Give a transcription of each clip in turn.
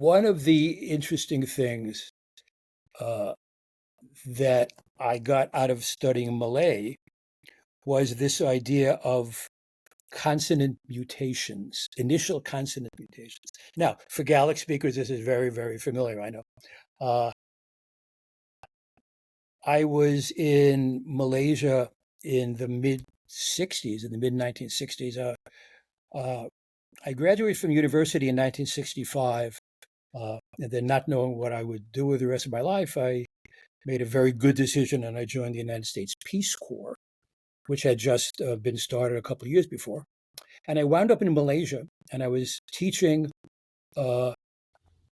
One of the interesting things uh, that I got out of studying Malay was this idea of consonant mutations, initial consonant mutations. Now, for Gaelic speakers, this is very, very familiar, I know. Uh, I was in Malaysia in the mid 60s, in the mid 1960s. Uh, I graduated from university in 1965, and then not knowing what I would do with the rest of my life, I made a very good decision and I joined the United States Peace Corps, which had just been started a couple of years before. And I wound up in Malaysia and I was teaching uh,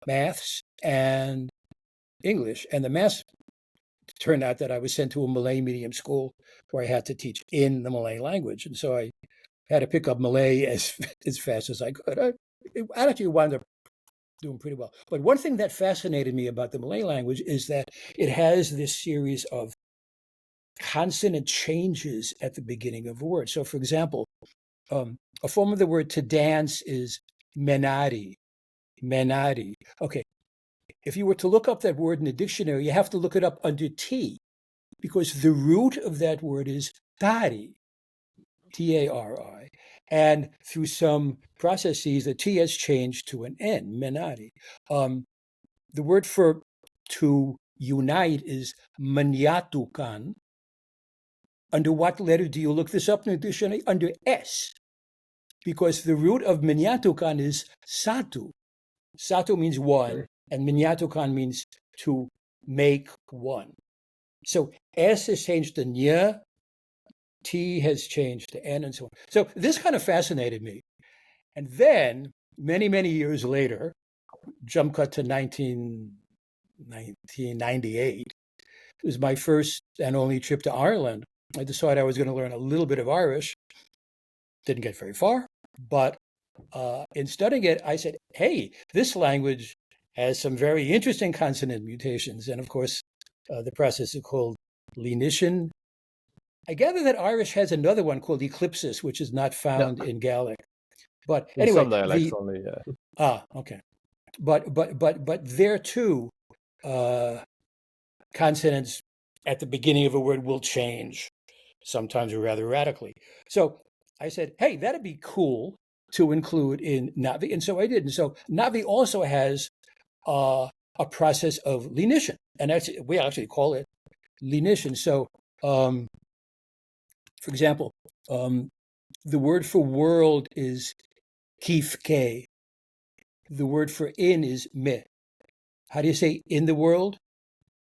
maths and English. And the maths turned out that I was sent to a Malay medium school where I had to teach in the Malay language. And so I had to pick up Malay as fast as I could. I actually wound up doing pretty well. But one thing that fascinated me about the Malay language is that it has this series of consonant changes at the beginning of a word. So, for example, a form of the word to dance is menari, menari. Okay, if you were to look up that word in the dictionary, you have to look it up under T because the root of that word is tari, Tari. And through some processes, the T has changed to an N, menari. The word for to unite is menyatukan. Under what letter do you look this up in the dictionary? Under S, because the root of menyatukan is satu. Satu means one, and menyatukan means to make one. So S has changed to nya, T has changed to N, and so on. So this kind of fascinated me. And then, many, many years later, jump cut to 1998, it was my first and only trip to Ireland. I decided I was going to learn a little bit of Irish. Didn't get very far, but in studying it, I said, hey, this language has some very interesting consonant mutations. And of course, the process is called Lenition. I gather that Irish has another one called eclipsis, which is not Yeah, found in Gaelic. But in anyway, some dialects only. Yeah. okay. But there too, consonants at the beginning of a word will change, sometimes rather radically. So I said, hey, that'd be cool to include in Navi. And so I did. And so Navi also has a process of lenition. And we actually call it lenition. So, for example, the word for world is kifke. The word for in is me. How do you say in the world?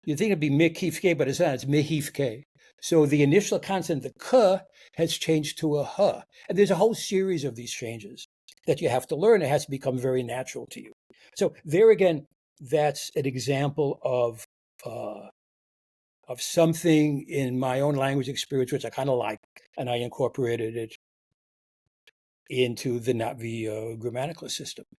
You think it'd be me kifke, but it's not. It's me hifke. So the initial consonant, the k, has changed to a h. And there's a whole series of these changes that you have to learn. It has to become very natural to you. So there again, that's an example of something in my own language experience which I kind of like, and I incorporated it into the Navi grammatical system.